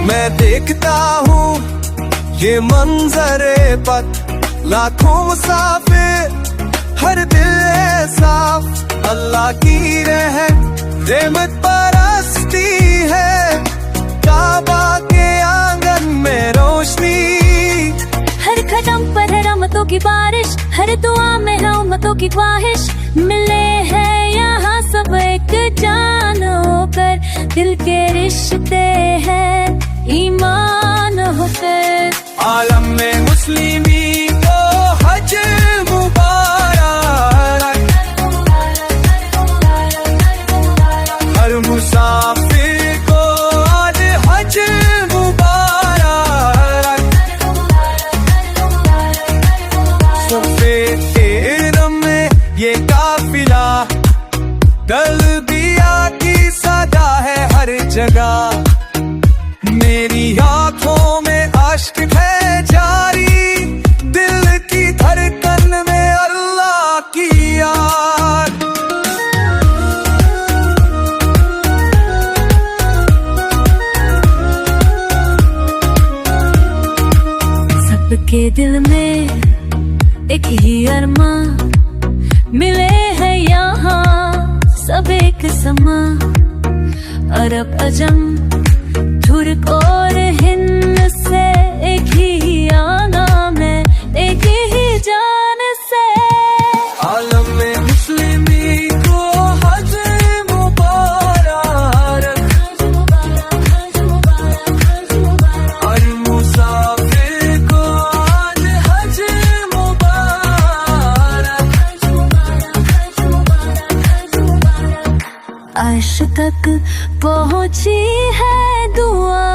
मैं देखता हूँ ये मंजरे पथ, लाखों मुसाफिर हर दिल है साफ। अल्लाह की रहमत बरसती है, काबा के आंगन में रोशनी। हर कदम पर है रहमतों की बारिश, हर दुआ में है उम्मतों की ख्वाहिश। मिले हैं यहाँ सब एक जान होकर, दिल के रिश्ते हैं ईमान होकर। आलम में मुस्लिमी को हज मुबारक, हर मुसाफिर को आज हज मुबारक। सफेद में ये काफिला, तलबिया की सदा है हर जगह। मेरी आंखों में अश्क है जारी, दिल की धड़कन में अल्लाह की याद। सबके दिल में एक ही अरमां, मिले हैं यहाँ सब एक समा। अरब अजम तुर्क और हिंद से एक ही आना में, एक ही जान से। आलम में मुस्लिमी को हज मुबारक, हर मुसाफिर को आज हज मुबारक। अर्श तक पहुंची है दुआ